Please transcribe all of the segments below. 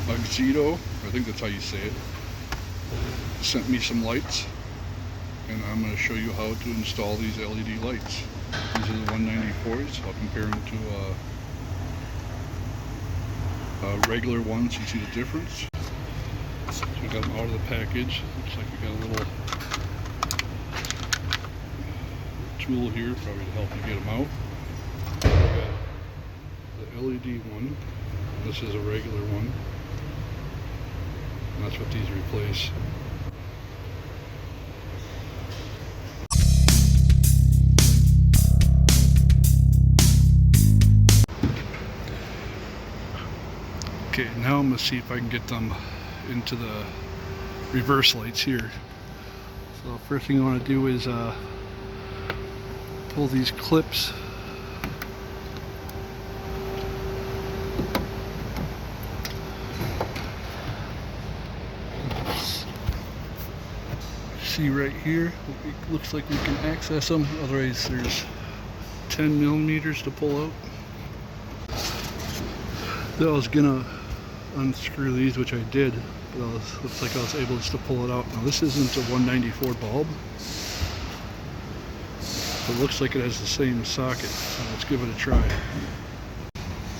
Auxito, I think that's how you say it, sent me some lights, and I'm going to show you how to install these LED lights. These are the 194s. I'll compare them to regular ones. You see the difference? So we got them out of the package. Looks like we got a little tool here, probably to help you get them out. We got the LED one. This is a regular one. And that's what these replace. Okay, now I'm going to see if I can get them into the reverse lights here. So first thing I want to do is pull these clips. See right here, it looks like we can access them. Otherwise there's 10 millimeters to pull out. I was gonna unscrew these, which I did, but looks like I was able just to pull it out. Now this isn't a 194 bulb, but it looks like it has the same socket, so let's give it a try.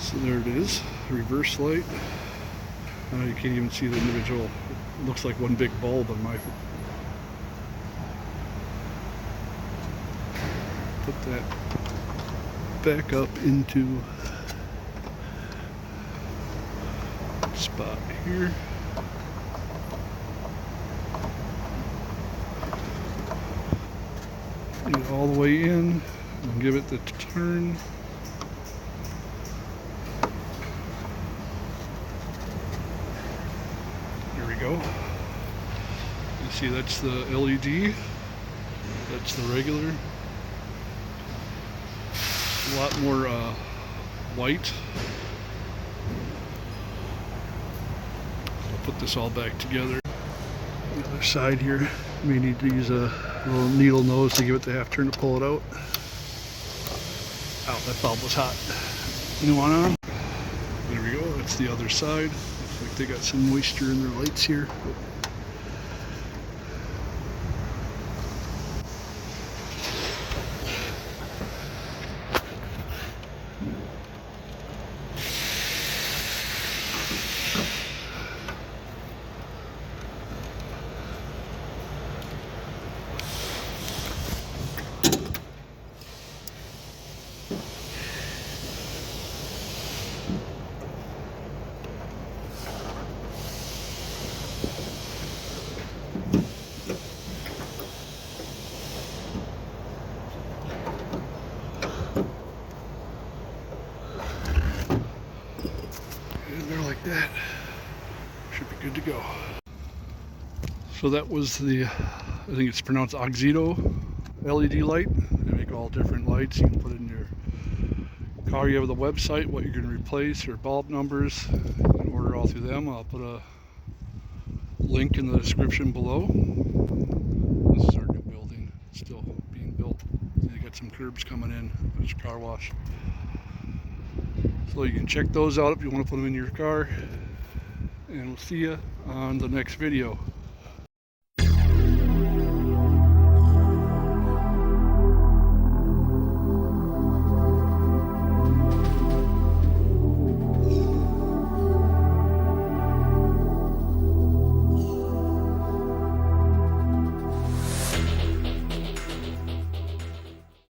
So there it is, reverse light. Now you can't even see the individual, it looks like one big bulb on my. Put that back up into spot here. Get it all the way in and give it the turn. Here we go. You see that's the LED, that's the regular. A lot more white. I'll put this all back together. The other side here, you may need to use a little needle nose to give it the half turn to pull it out. Ow, that bulb was hot. New one on. There we go, that's the other side. Looks like they got some moisture in their lights here. There like that. Should be good to go. So that was the, I think it's pronounced Auxito LED light. They make all different lights. You can put it in your car. You have the website, what you're going to replace, your bulb numbers, and order all through them. I'll put a link in the description below. This is our new building. It's still being built. They got some curbs coming in. There's a car wash. So you can check those out if you want to put them in your car. And we'll see you on the next video.